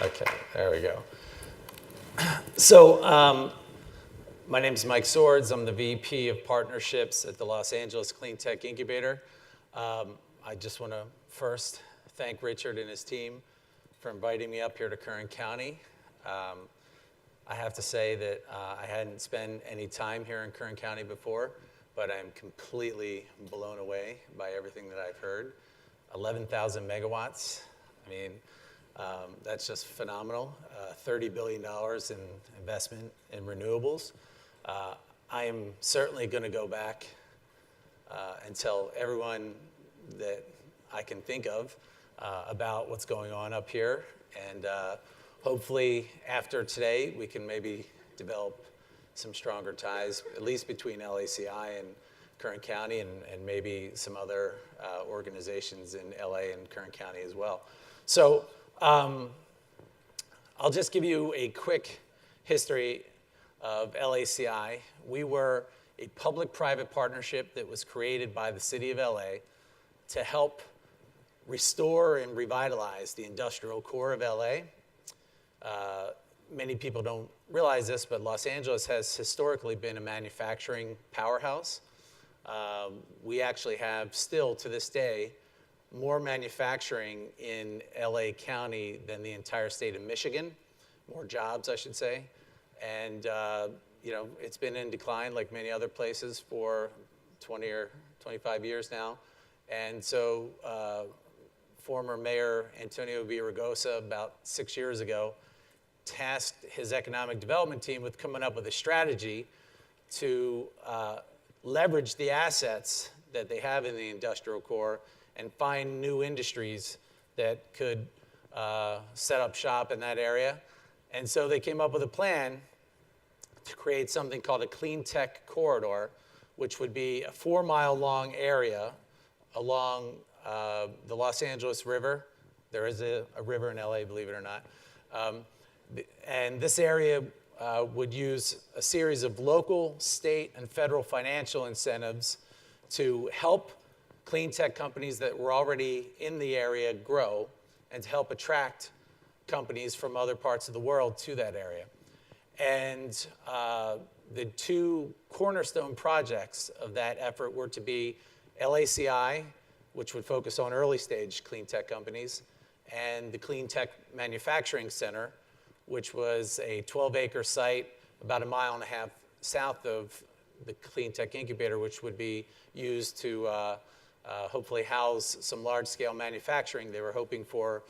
Okay, there we go. So my name is Mike Swords. I'm the VP of Partnerships at the Los Angeles Cleantech Incubator. I just want to first thank Richard and his team for inviting me up here to Kern County. I have to say that I hadn't spent any time here in Kern County before, but I'm completely blown away by everything that I've heard. 11,000 megawatts. I mean, that's just phenomenal. $30 billion in investment in renewables. I am certainly going to go back and tell everyone that I can think of about what's going on up here. And hopefully after today, we can maybe develop some stronger ties, at least between LACI and Kern County and maybe some other organizations in LA and Kern County as well. So I'll just give you a quick history of LACI. We were a public-private partnership that was created by the city of LA to help restore and revitalize the industrial core of LA. Many people don't realize this, but Los Angeles has historically been a manufacturing powerhouse. We actually have still to this day more manufacturing in LA County than the entire state of Michigan, more jobs, I should say. And it's been in decline like many other places for 20 or 25 years now. And so former Mayor Antonio Villaraigosa, about 6 years ago, tasked his economic development team with coming up with a strategy to leverage the assets that they have in the industrial core and find new industries that could set up shop in that area. And so they came up with a plan to create something called a Cleantech corridor, which would be a 4-mile long area along the Los Angeles River. There is a river in LA, believe it or not. And this area would use a series of local, state, and federal financial incentives to help clean tech companies that were already in the area grow and to help attract companies from other parts of the world to that area. And the two cornerstone projects of that effort were to be LACI, which would focus on early stage clean tech companies, and the Clean Tech Manufacturing Center, which was a 12-acre site about 1.5 miles south of the Clean Tech Incubator, which would be used to hopefully house some large-scale manufacturing. They were hoping for,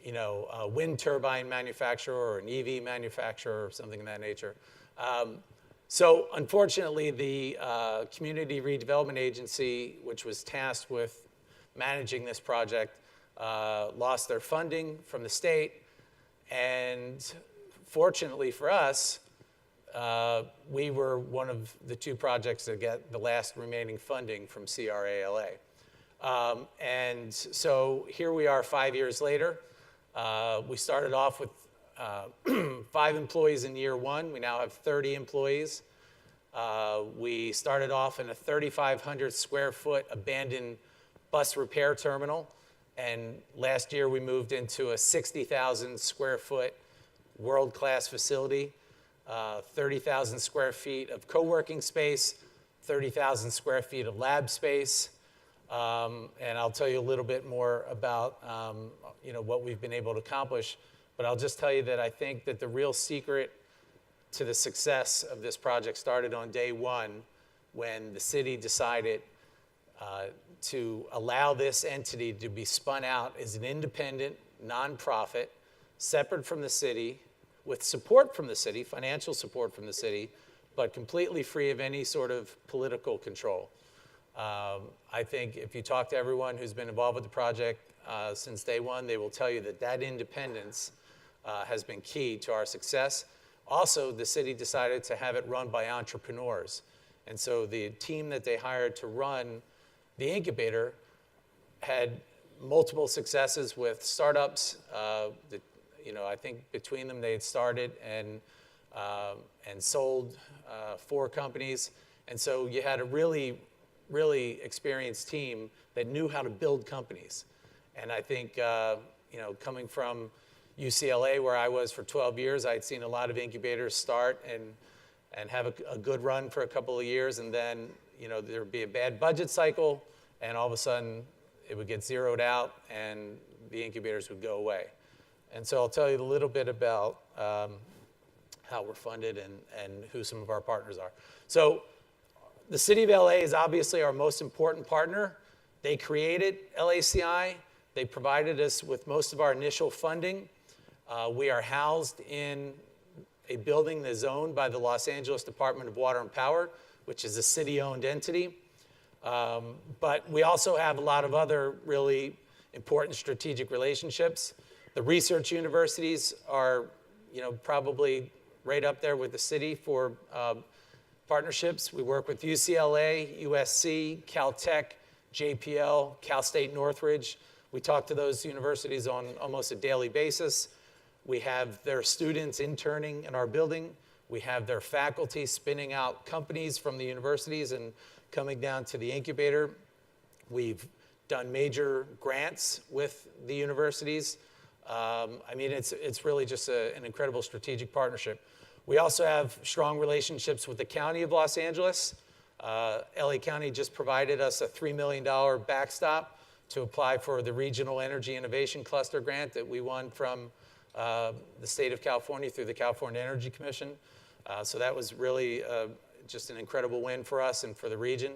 a wind turbine manufacturer or an EV manufacturer or something of that nature. So unfortunately, the Community Redevelopment Agency, which was tasked with managing this project, lost their funding from the state. And fortunately for us, we were one of the two projects that get the last remaining funding from CRALA. And so here we are 5 years later. We started off with 5 employees in year 1. We now have 30 employees. We started off in a 3,500 square foot abandoned bus repair terminal. And last year we moved into a 60,000 square foot world-class facility, 30,000 square feet of co-working space, 30,000 square feet of lab space. And I'll tell you a little bit more about what we've been able to accomplish. But I'll just tell you that I think that the real secret to the success of this project started on day 1 when the city decided to allow this entity to be spun out as an independent nonprofit, separate from the city, with support from the city, financial support from the city, but completely free of any sort of political control. I think if you talk to everyone who's been involved with the project since day 1, they will tell you that that independence has been key to our success. Also, the city decided to have it run by entrepreneurs. And so the team that they hired to run the incubator had multiple successes with startups. I think between them they had started and sold 4 companies. And so you had a really, really experienced team that knew how to build companies. And I think, coming from UCLA, where I was for 12 years, I'd seen a lot of incubators start and have a good run for a couple of years, and then there would be a bad budget cycle, and all of a sudden it would get zeroed out, and the incubators would go away. And so I'll tell you a little bit about how we're funded and who some of our partners are. So the City of LA is obviously our most important partner. They created LACI. They provided us with most of our initial funding. We are housed in a building that is owned by the Los Angeles Department of Water and Power, which is a city-owned entity. But we also have a lot of other really important strategic relationships. The research universities are, probably right up there with the city for partnerships. We work with UCLA, USC, Caltech, JPL, Cal State Northridge. We talk to those universities on almost a daily basis. We have their students interning in our building. We have their faculty spinning out companies from the universities and coming down to the incubator. We've done major grants with the universities. It's really just an incredible strategic partnership. We also have strong relationships with the County of Los Angeles. LA County just provided us a $3 million backstop to apply for the Regional Energy Innovation Cluster grant that we won from the state of California through the California Energy Commission. So that was really just an incredible win for us and for the region.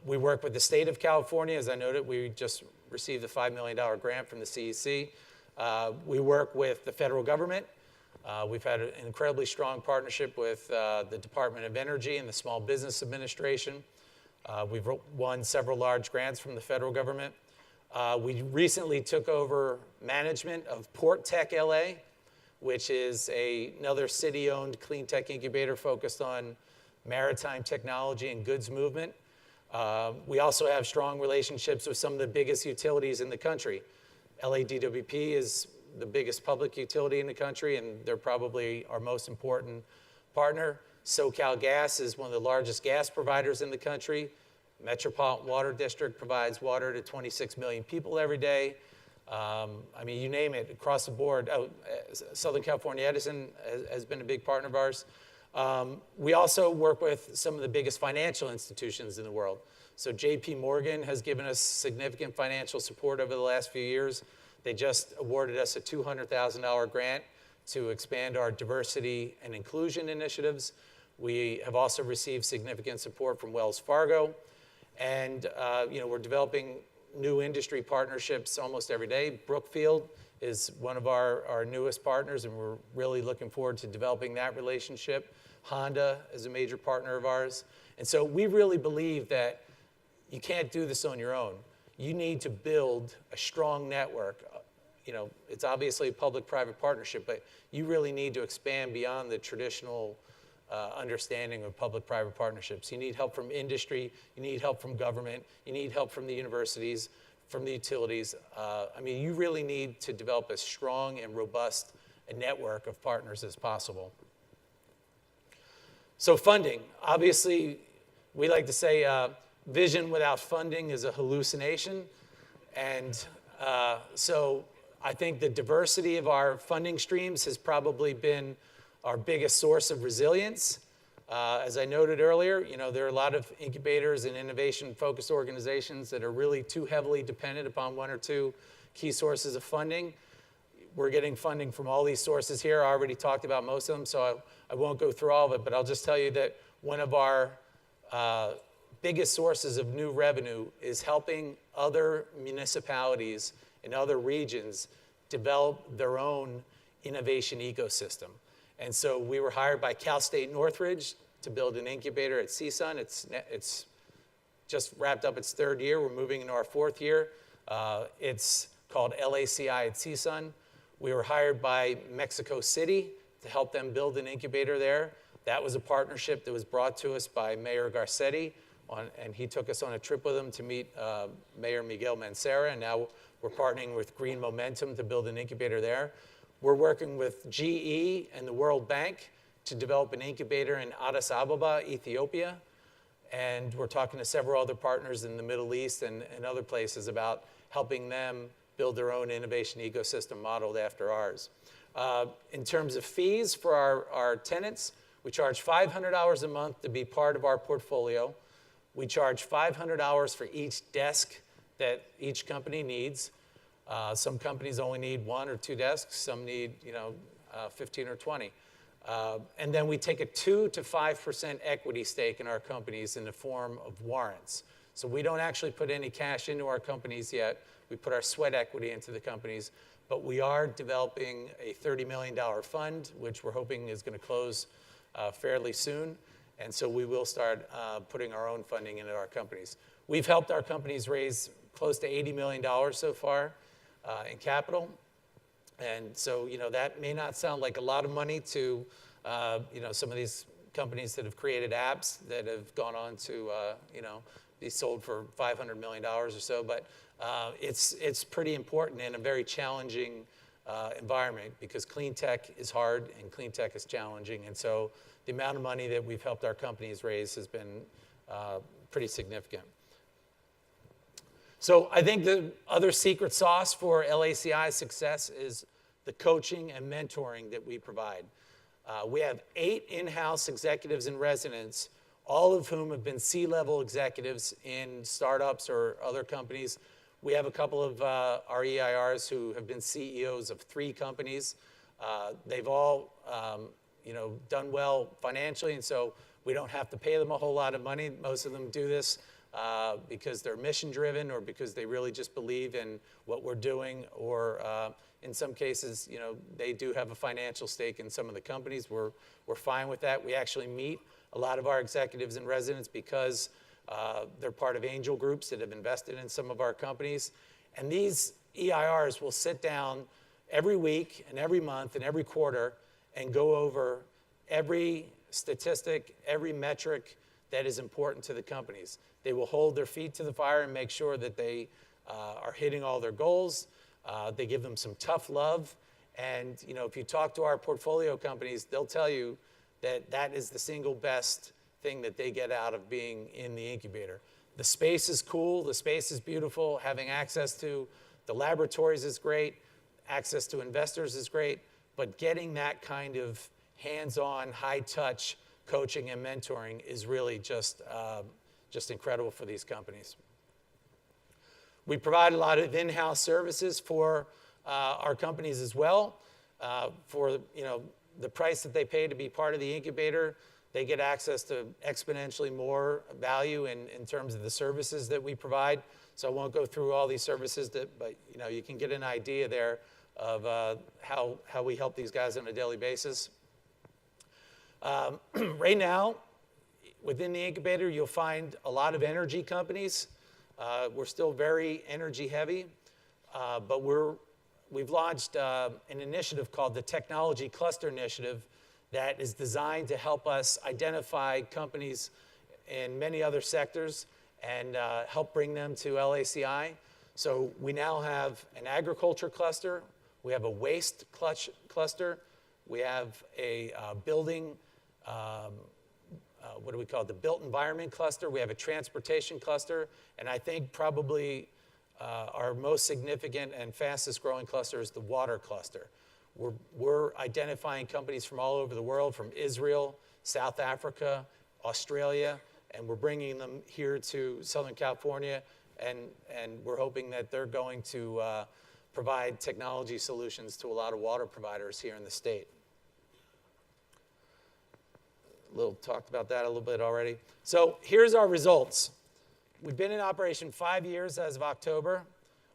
We work with the state of California. As I noted, we just received a $5 million grant from the CEC. We work with the federal government. We've had an incredibly strong partnership with the Department of Energy and the Small Business Administration. We've won several large grants from the federal government. We recently took over management of PortTech LA, which is another city-owned Cleantech incubator focused on maritime technology and goods movement. We also have strong relationships with some of the biggest utilities in the country. LADWP is the biggest public utility in the country, and they're probably our most important partner. SoCal Gas is one of the largest gas providers in the country. Metropolitan Water District provides water to 26 million people every day. You name it, across the board. Southern California Edison has been a big partner of ours. We also work with some of the biggest financial institutions in the world. So JP Morgan has given us significant financial support over the last few years. They just awarded us a $200,000 grant to expand our diversity and inclusion initiatives. We have also received significant support from Wells Fargo. And we're developing new industry partnerships almost every day. Brookfield is one of our newest partners, and we're really looking forward to developing that relationship. Honda is a major partner of ours. And so we really believe that you can't do this on your own. You need to build a strong network. It's obviously a public-private partnership, but you really need to expand beyond the traditional understanding of public-private partnerships. You need help from industry. You need help from government. You need help from the universities, from the utilities. You really need to develop as strong and robust a network of partners as possible. So funding. Obviously, we like to say vision without funding is a hallucination. And so I think the diversity of our funding streams has probably been our biggest source of resilience. As I noted earlier, there are a lot of incubators and innovation-focused organizations that are really too heavily dependent upon one or two key sources of funding. We're getting funding from all these sources here. I already talked about most of them, so I won't go through all of it, but I'll just tell you that one of our biggest sources of new revenue is helping other municipalities in other regions develop their own innovation ecosystem. And so we were hired by Cal State Northridge to build an incubator at CSUN. It's just wrapped up its third year. We're moving into our fourth year. It's called LACI at CSUN. We were hired by Mexico City to help them build an incubator there. That was a partnership that was brought to us by Mayor Garcetti, and he took us on a trip with him to meet Mayor Miguel Mancera, and now we're partnering with Green Momentum to build an incubator there. We're working with GE and the World Bank to develop an incubator in Addis Ababa, Ethiopia. And we're talking to several other partners in the Middle East and other places about helping them build their own innovation ecosystem modeled after ours. In terms of fees for our tenants, we charge $500 a month to be part of our portfolio. We charge $500 for each desk that each company needs. Some companies only need 1 or 2 desks. Some need, 15 or 20. And then we take a 2 to 5% equity stake in our companies in the form of warrants. So we don't actually put any cash into our companies yet. We put our sweat equity into the companies, but we are developing a $30 million fund, which we're hoping is going to close fairly soon. And so we will start putting our own funding into our companies. We've helped our companies raise close to $80 million so far in capital. And so, that may not sound like a lot of money to, some of these companies that have created apps that have gone on to, be sold for $500 million or so. But it's pretty important in a very challenging environment, because Cleantech is hard and Cleantech is challenging. And so the amount of money that we've helped our companies raise has been pretty significant. So I think the other secret sauce for LACI's success is the coaching and mentoring that we provide. We have 8 in-house executives in residence, all of whom have been C-level executives in startups or other companies. We have a couple of our EIRs who have been CEOs of 3 companies. They've all done well financially, and so we don't have to pay them a whole lot of money. Most of them do this because they're mission-driven, or because they really just believe in what we're doing, or in some cases, they do have a financial stake in some of the companies. We're fine with that. We actually meet a lot of our executives in residence because they're part of angel groups that have invested in some of our companies. And these EIRs will sit down every week and every month and every quarter and go over every statistic, every metric that is important to the companies. They will hold their feet to the fire and make sure that they are hitting all their goals. They give them some tough love. And if you talk to our portfolio companies, they'll tell you that that is the single best thing that they get out of being in the incubator. The space is cool. The space is beautiful. Having access to the laboratories is great. Access to investors is great. But getting that kind of hands-on, high-touch coaching and mentoring is really just incredible for these companies. We provide a lot of in-house services for our companies as well. For the price that they pay to be part of the incubator, they get access to exponentially more value in terms of the services that we provide. So I won't go through all these services, but you can get an idea there of how we help these guys on a daily basis. Right now, within the incubator, you'll find a lot of energy companies. We're still very energy heavy, but we've launched an initiative called the Technology Cluster Initiative that is designed to help us identify companies in many other sectors and help bring them to LACI. So we now have an agriculture cluster. We have a waste cluster. We have a building, what do we call it? The built environment cluster. We have a transportation cluster. And I think probably our most significant and fastest growing cluster is the water cluster. We're identifying companies from all over the world, from Israel, South Africa, Australia, and we're bringing them here to Southern California, and we're hoping that they're going to provide technology solutions to a lot of water providers here in the state. Talked about that a little bit already. So here's our results. We've been in operation 5 years as of October.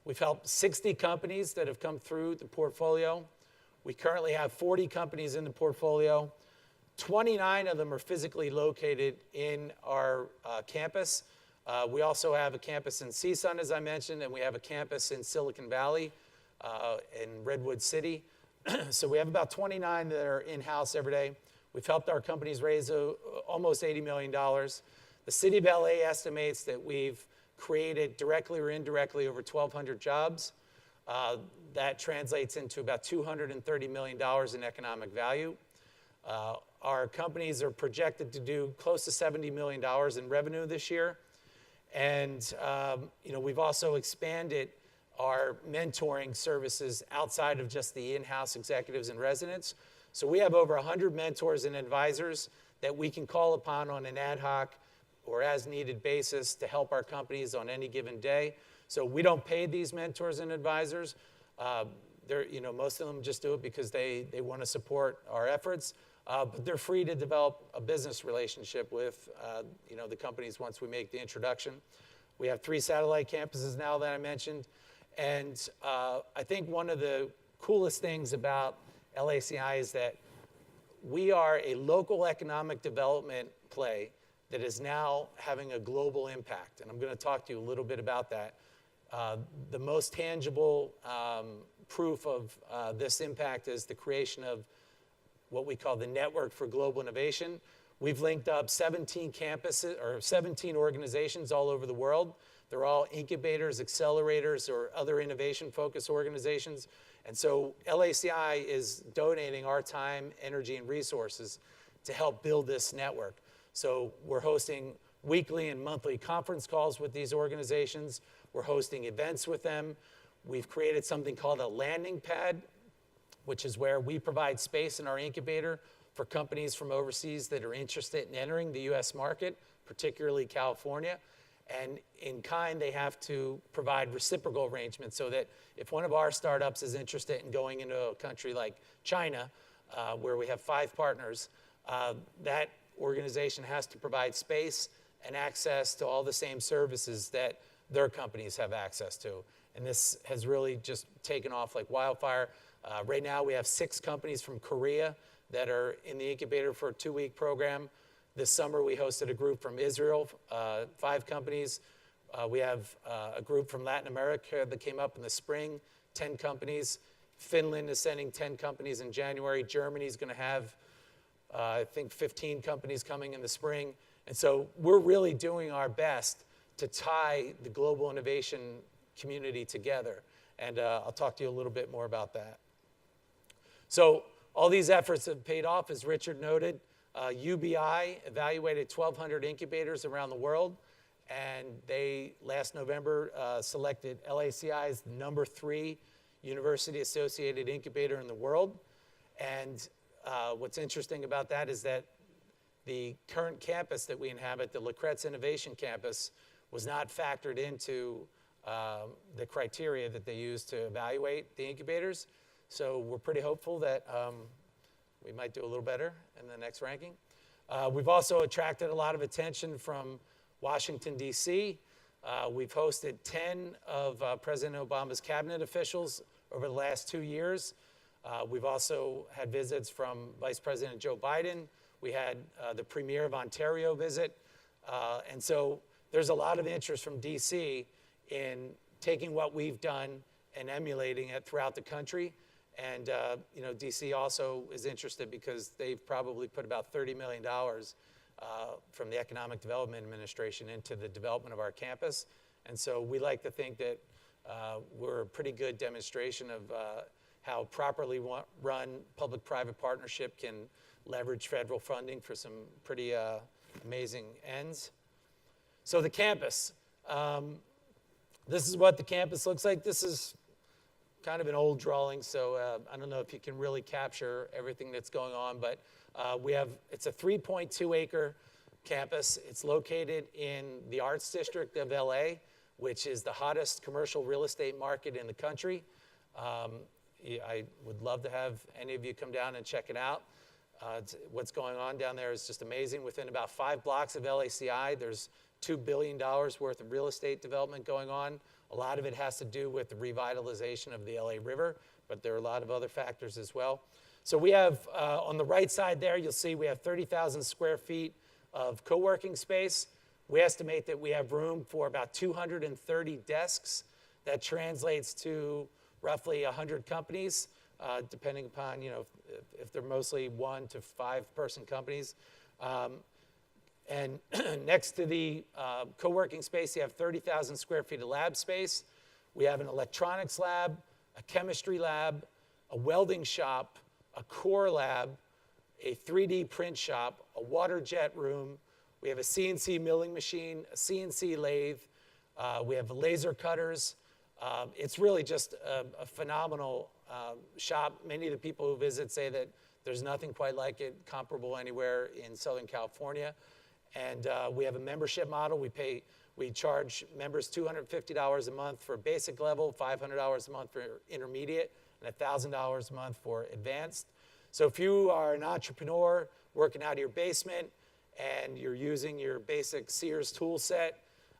We've helped 60 companies that have come through the portfolio. We currently have 40 companies in the portfolio. 29 of them are physically located in our campus. We also have a campus in CSUN, as I mentioned, and we have a campus in Silicon Valley in Redwood City. So we have about 29 that are in-house every day. We've helped our companies raise almost $80 million. The city of LA estimates that we've created directly or indirectly over 1,200 jobs. That translates into about $230 million in economic value. Our companies are projected to do close to $70 million in revenue this year. And we've also expanded our mentoring services outside of just the in-house executives and residents. So we have over 100 mentors and advisors that we can call upon on an ad hoc or as needed basis to help our companies on any given day. So we don't pay these mentors and advisors. Most of them just do it because they want to support our efforts. But they're free to develop a business relationship with the companies once we make the introduction. We have 3 satellite campuses now that I mentioned. And I think one of the coolest things about LACI is that we are a local economic development play that is now having a global impact. And I'm going to talk to you a little bit about that. The most tangible proof of this impact is the creation of what we call the Network for Global Innovation. We've linked up 17 campuses or 17 organizations all over the world. They're all incubators, accelerators, or other innovation-focused organizations. And so LACI is donating our time, energy, and resources to help build this network. So we're hosting weekly and monthly conference calls with these organizations. We're hosting events with them. We've created something called a landing pad, which is where we provide space in our incubator for companies from overseas that are interested in entering the US market, particularly California. And in kind, they have to provide reciprocal arrangements so that if one of our startups is interested in going into a country like China, where we have 5 partners, that organization has to provide space and access to all the same services that their companies have access to. And this has really just taken off like wildfire. Right now, we have 6 companies from Korea that are in the incubator for a 2-week program. This summer, we hosted a group from Israel, 5 companies. We have a group from Latin America that came up in the spring, 10 companies. Finland is sending 10 companies in January. Germany's going to have, I think, 15 companies coming in the spring. And so we're really doing our best to tie the global innovation community together. And I'll talk to you a little bit more about that. So all these efforts have paid off, as Richard noted. UBI evaluated 1,200 incubators around the world, and they, last November, selected LACI as the number 3 university-associated incubator in the world. And what's interesting about that is that the current campus that we inhabit, the La Cretz Innovation Campus, was not factored into the criteria that they use to evaluate the incubators. So we're pretty hopeful that we might do a little better in the next ranking. We've also attracted a lot of attention from Washington, D.C. We've hosted 10 of President Obama's cabinet officials over the last 2 years. We've also had visits from Vice President Joe Biden. We had the Premier of Ontario visit. And so there's a lot of interest from D.C. in taking what we've done and emulating it throughout the country. And DC also is interested because they've probably put about $30 million from the Economic Development Administration into the development of our campus. And so we like to think that we're a pretty good demonstration of how properly run public-private partnership can leverage federal funding for some pretty amazing ends. So the campus. This is what the campus looks like. This is kind of an old drawing, so I don't know if you can really capture everything that's going on, but it's a 3.2-acre campus. It's located in the Arts District of LA, which is the hottest commercial real estate market in the country. I would love to have any of you come down and check it out. What's going on down there is just amazing. Within about 5 blocks of LACI, there's $2 billion worth of real estate development going on. A lot of it has to do with the revitalization of the LA River, but there are a lot of other factors as well. So we have, on the right side there, you'll see we have 30,000 square feet of co-working space. We estimate that we have room for about 230 desks. That translates to roughly 100 companies, depending upon, if they're mostly 1 to 5 person companies. And next to the co-working space, you have 30,000 square feet of lab space. We have an electronics lab, a chemistry lab, a welding shop, a core lab, a 3D print shop, a water jet room. We have a CNC milling machine, a CNC lathe. We have laser cutters. It's really just a phenomenal shop. Many of the people who visit say that there's nothing quite like it comparable anywhere in Southern California. And we have a membership model. We charge members $250 a month for basic level, $500 a month for intermediate, and $1,000 a month for advanced. So if you are an entrepreneur working out of your basement and you're using your basic Sears tool set,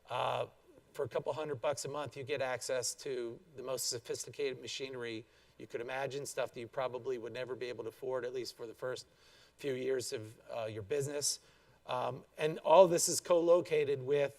for a couple $100 a month, you get access to the most sophisticated machinery you could imagine, stuff that you probably would never be able to afford, at least for the first few years of your business. And all of this is co-located with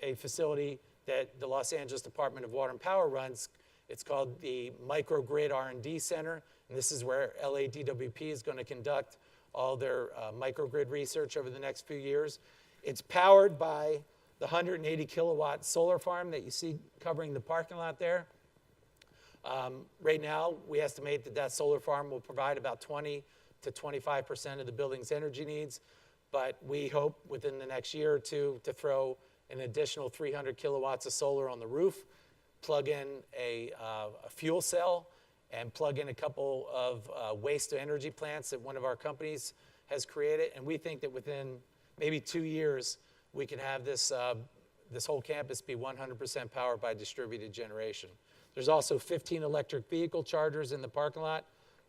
a facility that the Los Angeles Department of Water and Power runs. It's called the Microgrid R&D Center, and this is where LADWP is going to conduct all their microgrid research over the next few years. It's powered by the 180 kilowatt solar farm that you see covering the parking lot there. Right now, we estimate that that solar farm will provide about 20 to 25% of the building's energy needs, but we hope within the next year or two to throw an additional 300 kilowatts of solar on the roof, plug in a fuel cell, and plug in a couple of waste to energy plants that one of our companies has created. And we think that within maybe 2 years, we can have this whole campus be 100% powered by distributed generation. There's also 15 electric vehicle chargers in the parking lot.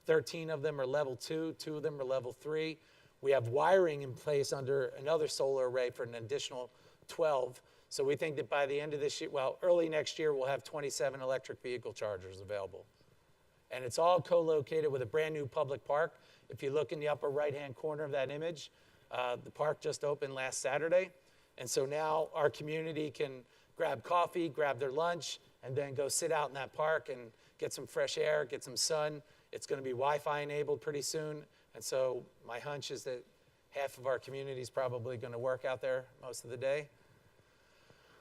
13 of them are level 2, 2 of them are level 3. We have wiring in place under another solar array for an additional 12. So we think that by the end of this year, well, early next year, we'll have 27 electric vehicle chargers available. And it's all co-located with a brand new public park. If you look in the upper right-hand corner of that image, the park just opened last Saturday. And so now our community can grab coffee, grab their lunch, and then go sit out in that park and get some fresh air, get some sun. It's going to be Wi-Fi enabled pretty soon. And so my hunch is that half of our community is probably going to work out there most of the day.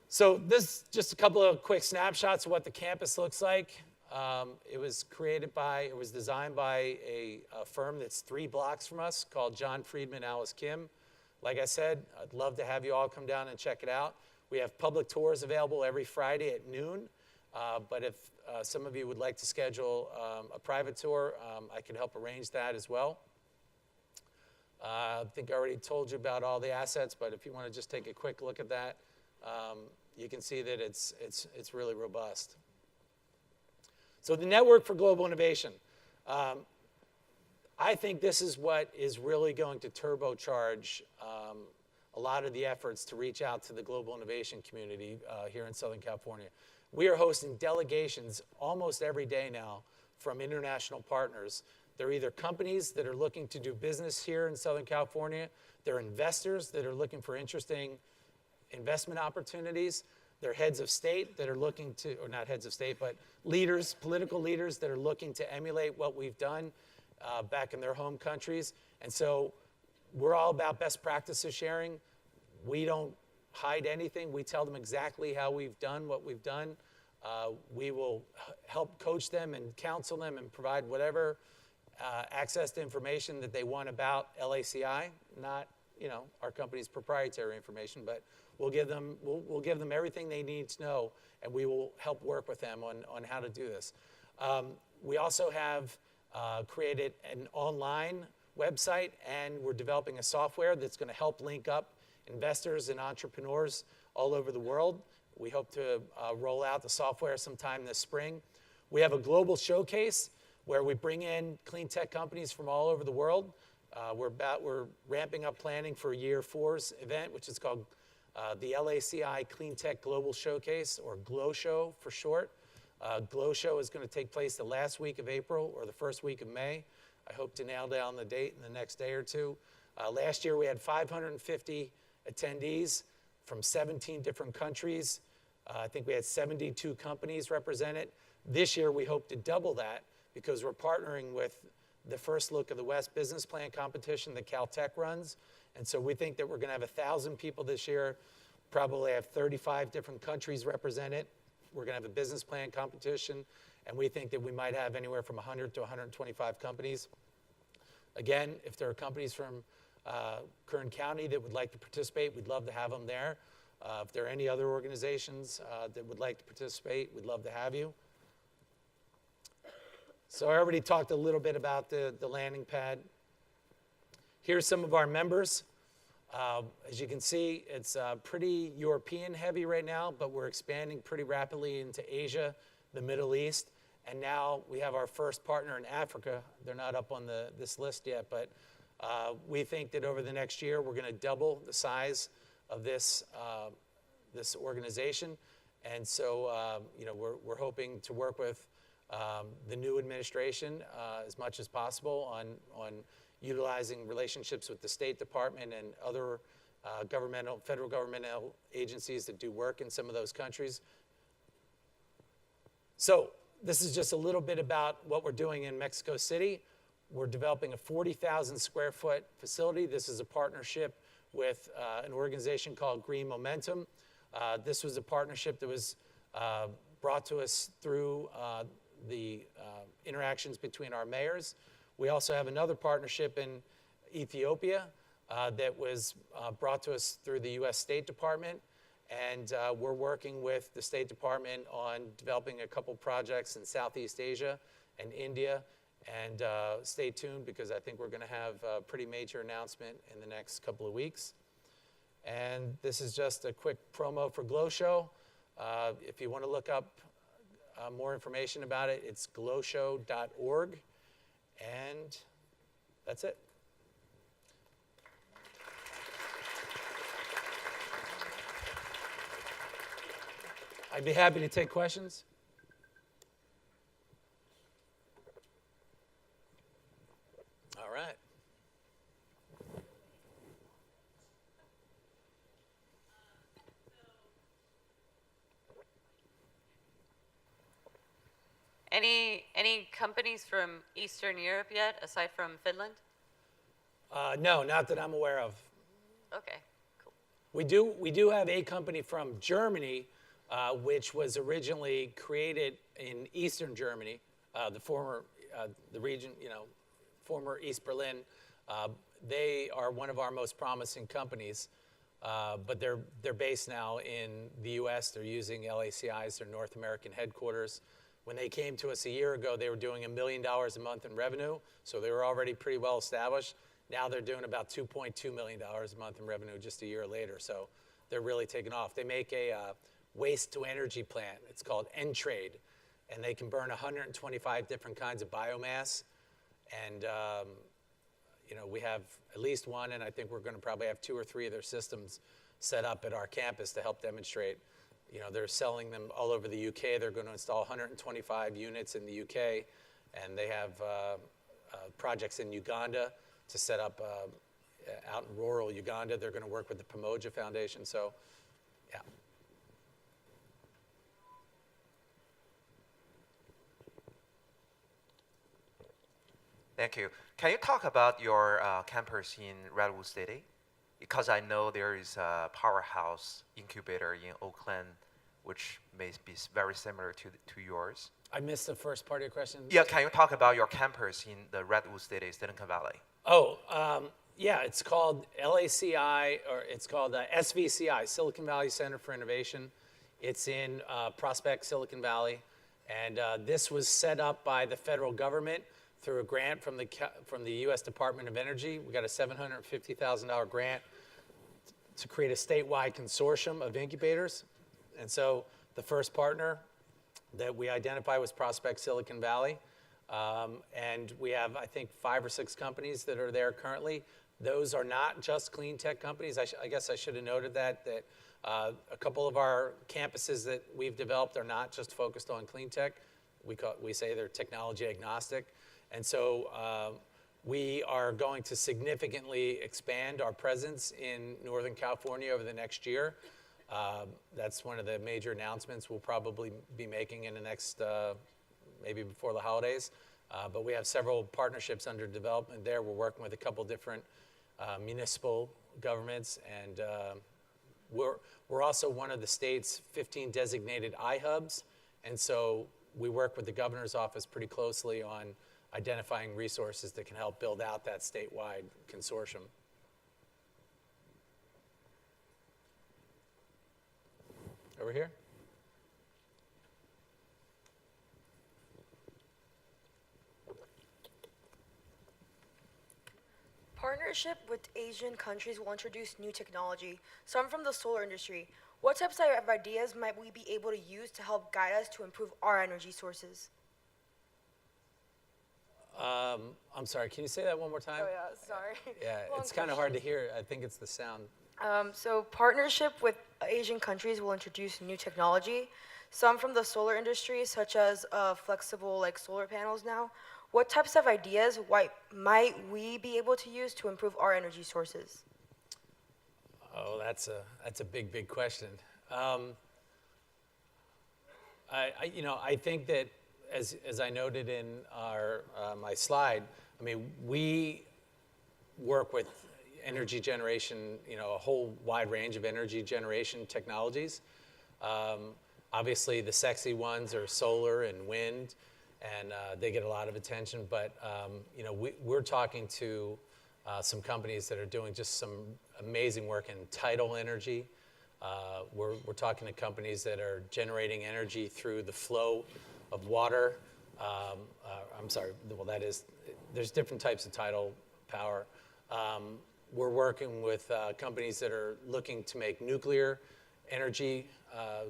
So this is just a couple of quick snapshots of what the campus looks like. It was designed by a firm that's 3 blocks from us called John Friedman, Alice Kim. Like I said, I'd love to have you all come down and check it out. We have public tours available every Friday at noon. But if some of you would like to schedule a private tour, I can help arrange that as well. I think I already told you about all the assets, but if you want to just take a quick look at that, you can see that it's really robust. So the Network for Global Innovation. I think this is what is really going to turbocharge a lot of the efforts to reach out to the global innovation community here in Southern California. We are hosting delegations almost every day now from international partners. They're either companies that are looking to do business here in Southern California, they're investors that are looking for interesting investment opportunities, they're heads of state that are looking to, or not heads of state, but leaders, political leaders that are looking to emulate what we've done back in their home countries. And so we're all about best practices sharing. We don't hide anything. We tell them exactly how we've done what we've done. We will help coach them and counsel them and provide whatever access to information that they want about LACI, not our company's proprietary information, but we'll give them everything they need to know, and we will help work with them on how to do this. We also have created an online website, and we're developing a software that's going to help link up investors and entrepreneurs all over the world. We hope to roll out the software sometime this spring. We have a global showcase where we bring in clean tech companies from all over the world. We're ramping up planning for year 4's event, which is called the LACI Clean Tech Global Showcase, or GLOW Show for short. GLOW Show is going to take place the last week of April or the first week of May. I hope to nail down the date in the next day or two. Last year we had 550 attendees from 17 different countries. I think we had 72 companies represented. This year we hope to double that because we're partnering with the First Look of the West business plan competition that Caltech runs. And so we think that we're going to have 1,000 people this year, probably have 35 different countries represented. We're going to have a business plan competition, and we think that we might have anywhere from 100 to 125 companies. Again, if there are companies from Kern County that would like to participate, we'd love to have them there. If there are any other organizations that would like to participate, we'd love to have you. So I already talked a little bit about the landing pad. Here's some of our members. As you can see, it's pretty European heavy right now, but we're expanding pretty rapidly into Asia, the Middle East, and now we have our first partner in Africa. They're not up on this list yet, but we think that over the next year, we're going to double the size of this organization. And so, we're hoping to work with the new administration as much as possible on utilizing relationships with the State Department and other federal governmental agencies that do work in some of those countries. So this is just a little bit about what we're doing in Mexico City. We're developing a 40,000 square foot facility. This is a partnership with an organization called Green Momentum. This was a partnership that was brought to us through the interactions between our mayors. We also have another partnership in Ethiopia that was brought to us through the U.S. State Department. And we're working with the State Department on developing a couple projects in Southeast Asia and India. And stay tuned, because I think we're going to have a pretty major announcement in the next couple of weeks. And this is just a quick promo for Glow Show. If you want to look up more information about it, it's glowshow.org. And that's it. I'd be happy to take questions. All right. Any companies from Eastern Europe yet, aside from Finland? No, not that I'm aware of. Okay, cool. We do have a company from Germany, which was originally created in Eastern Germany, the region, former East Berlin. They are one of our most promising companies, but they're based now in the U.S. They're using LACI as their North American headquarters. When they came to us a year ago, they were doing $1 million a month in revenue, so they were already pretty well established. Now they're doing about $2.2 million a month in revenue just a year later, so they're really taking off. They make a waste-to-energy plant. It's called N-Trade, and they can burn 125 different kinds of biomass. And we have at least one, and I think we're going to probably have 2 or 3 of their systems set up at our campus to help demonstrate. They're selling them all over the UK. They're going to install 125 units in the UK, and they have projects in Uganda to set up out in rural Uganda. They're going to work with the Pamoja Foundation. So, yeah. Thank you. Can you talk about your campus in Redwood City? Because I know there is a powerhouse incubator in Oakland, which may be very similar to yours. I missed the first part of your question. Yeah, can you talk about your campus in the Redwood City, Silicon Valley? Oh, yeah, it's called LACI, or it's called SVCI, Silicon Valley Center for Innovation. It's in Prospect, Silicon Valley. And this was set up by the federal government through a grant from the U.S. Department of Energy. We got a $750,000 grant to create a statewide consortium of incubators. And so the first partner that we identified was Prospect Silicon Valley. And we have, I think, 5 or 6 companies that are there currently. Those are not just clean tech companies. I guess I should have noted that a couple of our campuses that we've developed are not just focused on clean tech. We say they're technology agnostic. And so we are going to significantly expand our presence in Northern California over the next year. That's one of the major announcements we'll probably be making in the next, maybe before the holidays. But we have several partnerships under development there. We're working with a couple different municipal governments, and we're also one of the state's 15 designated iHubs. And so we work with the governor's office pretty closely on identifying resources that can help build out that statewide consortium. Over here. Partnership with Asian countries will introduce new technology, some from the solar industry. What types of ideas might we be able to use to help guide us to improve our energy sources? I'm sorry, can you say that one more time? Oh yeah, sorry. Yeah, Long it's kind of hard to question. hear. I think it's the sound. So partnership with Asian countries will introduce new technology, some from the solar industry, such as flexible like solar panels now. What types of ideas might we be able to use to improve our energy sources? Oh, that's a big question. I think that as I noted in my slide, I mean, we work with energy generation, a whole wide range of energy generation technologies. Obviously, the sexy ones are solar and wind, and they get a lot of attention. But we're talking to some companies that are doing just some amazing work in tidal energy. We're talking to companies that are generating energy through the flow of water. I'm sorry, well, there's different types of tidal power. We're working with companies that are looking to make nuclear energy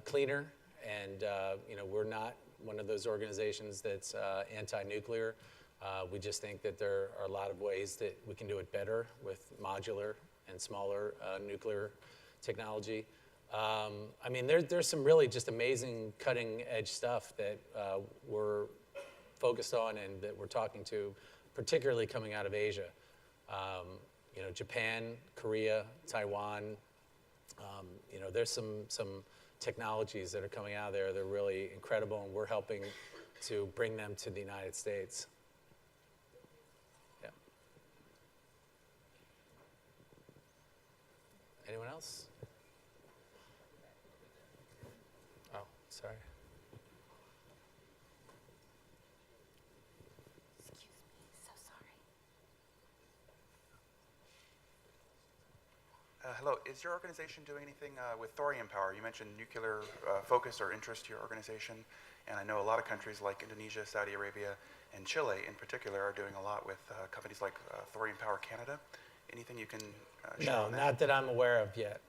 cleaner, and we're not one of those organizations that's anti-nuclear. We just think that there are a lot of ways that we can do it better with modular and smaller nuclear technology. I mean, there's some really just amazing cutting edge stuff that we're focused on and that we're talking to, particularly coming out of Asia. Japan, Korea, Taiwan, there's some technologies that are coming out of there that are really incredible, and we're helping to bring them to the United States. Yeah. Anyone else? Oh, sorry. Excuse me, so sorry. Hello, is your organization doing anything with thorium power? You mentioned nuclear focus or interest to your organization, and I know a lot of countries like Indonesia, Saudi Arabia, and Chile in particular are doing a lot with companies like Thorium Power Canada. Anything you can share No, on that? not that I'm aware of yet.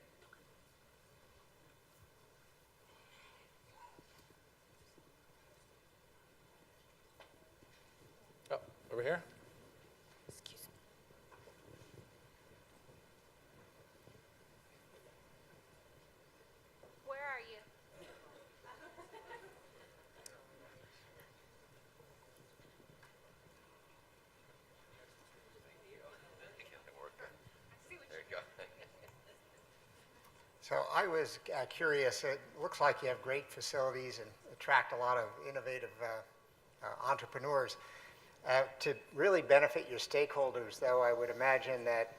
Oh, over here? Excuse me. Where are you? So I was curious, it looks like you have great facilities and attract a lot of innovative entrepreneurs. To really benefit your stakeholders, though, I would imagine that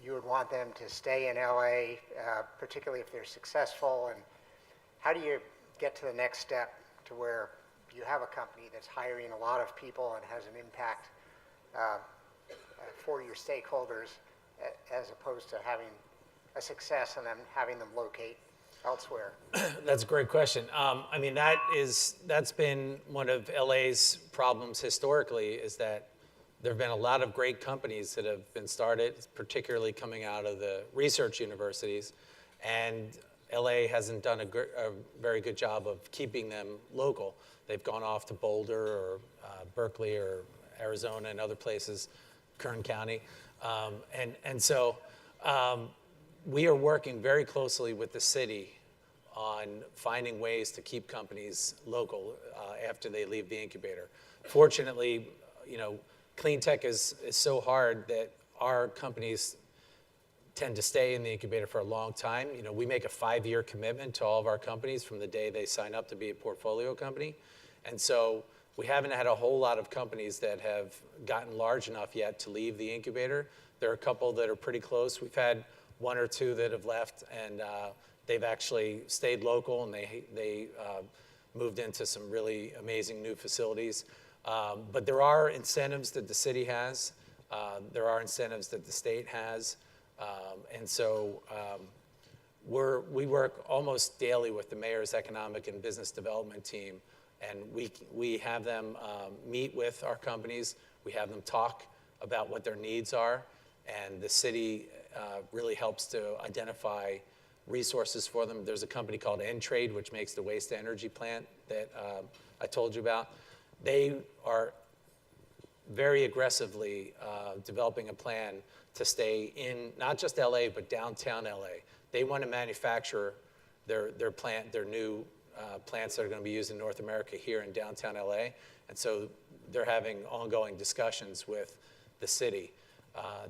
you would want them to stay in LA, particularly if they're successful. And how do you get to the next step to where you have a company that's hiring a lot of people and has an impact for your stakeholders, as opposed to having a success and then having them locate elsewhere? That's a great question. I mean, that's been one of LA's problems historically, is that there have been a lot of great companies that have been started, particularly coming out of the research universities, and LA hasn't done a very good job of keeping them local. They've gone off to Boulder or Berkeley or Arizona and other places, Kern County. So we are working very closely with the city on finding ways to keep companies local after they leave the incubator. Fortunately, Cleantech is so hard that our companies tend to stay in the incubator for a long time. We make a 5-year commitment to all of our companies from the day they sign up to be a portfolio company. And so we haven't had a whole lot of companies that have gotten large enough yet to leave the incubator. There are a couple that are pretty close. We've had 1 or 2 that have left, and they've actually stayed local, and they moved into some really amazing new facilities. But there are incentives that the city has. There are incentives that the state has. And so we work almost daily with the mayor's economic and business development team, and we have them meet with our companies. We have them talk about what their needs are, and the city really helps to identify resources for them. There's a company called N-Trade, which makes the waste energy plant that I told you about. They are very aggressively developing a plan to stay in not just LA, but downtown LA. They want to manufacture their new plants that are going to be used in North America here in downtown LA. And so they're having ongoing discussions with the city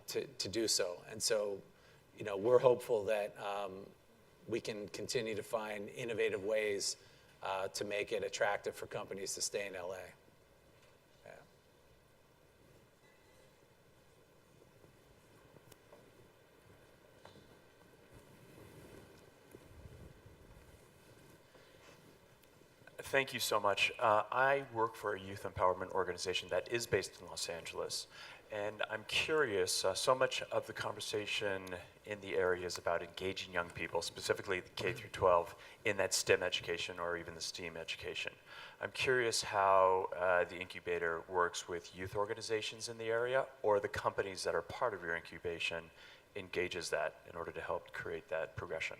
to do so. And so, we're hopeful that we can continue to find innovative ways to make it attractive for companies to stay in LA. Yeah. Thank you so much. I work for a youth empowerment organization that is based in Los Angeles. And I'm curious, so much of the conversation in the area is about engaging young people, specifically K through 12, in that STEM education or even the STEAM education. I'm curious how the incubator works with youth organizations in the area, or the companies that are part of your incubation engages that in order to help create that progression.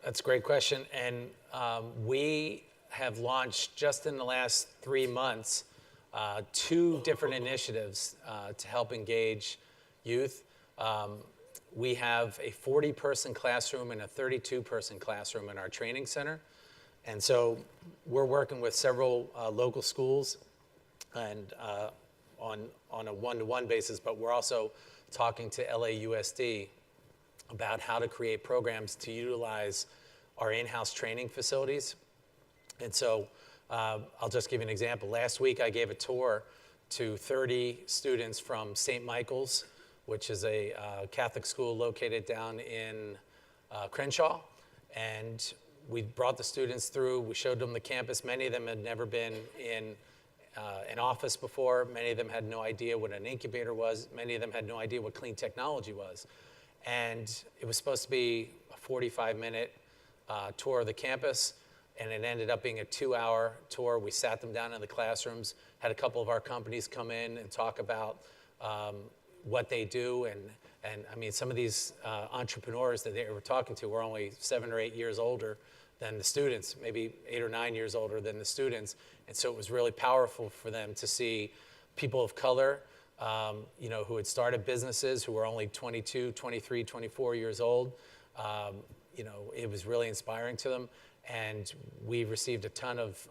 That's a great question. And we have launched just in the last 3 months 2 different initiatives to help engage youth. We have a 40-person classroom and a 32-person classroom in our training center. And so we're working with several local schools and on a one-to-one basis, but we're also talking to LAUSD about how to create programs to utilize our in-house training facilities. And so I'll just give you an example. Last week, I gave a tour to 30 students from St. Michael's, which is a Catholic school located down in Crenshaw. And we brought the students through. We showed them the campus. Many of them had never been in an office before. Many of them had no idea what an incubator was. Many of them had no idea what clean technology was. And it was supposed to be a 45-minute tour of the campus. And it ended up being a 2-hour tour. We sat them down in the classrooms, had a couple of our companies come in and talk about what they do. And I mean, some of these entrepreneurs that they were talking to were only 7 or 8 years older than the students, maybe 8 or 9 years older than the students. And so it was really powerful for them to see people of color, who had started businesses, who were only 22, 23, 24 years old. It was really inspiring to them. And we received a ton of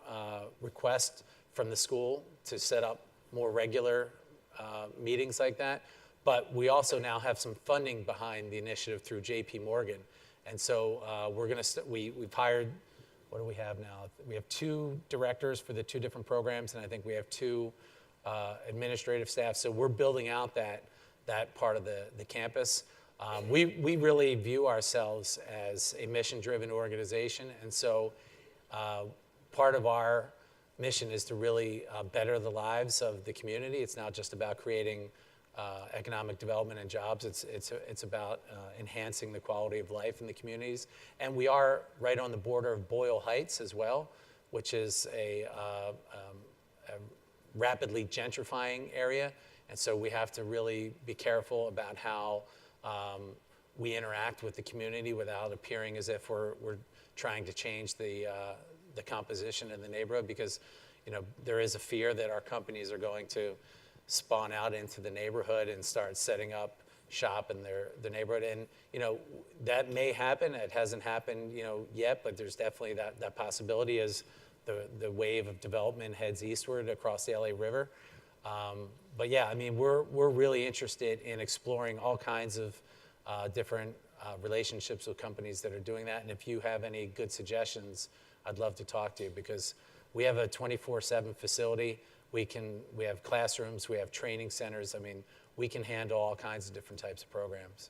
requests from the school to set up more regular meetings like that. But we also now have some funding behind the initiative through JP Morgan. And so we've hired, what do we have now? We have 2 directors for the 2 different programs, and I think we have 2 administrative staff. So we're building out that part of the campus. We really view ourselves as a mission-driven organization, and so part of our mission is to really better the lives of the community. It's not just about creating economic development and jobs. It's about enhancing the quality of life in the communities. And we are right on the border of Boyle Heights as well, which is a rapidly gentrifying area, and so we have to really be careful about how we interact with the community without appearing as if we're trying to change the composition in the neighborhood, because there is a fear that our companies are going to spawn out into the neighborhood and start setting up shop in the neighborhood. And that may happen. It hasn't happened yet, but there's definitely that possibility as the wave of development heads eastward across the LA River. But yeah, I mean, we're really interested in exploring all kinds of different relationships with companies that are doing that. And if you have any good suggestions, I'd love to talk to you, because we have a 24/7 facility. We have classrooms, we have training centers. I mean, we can handle all kinds of different types of programs.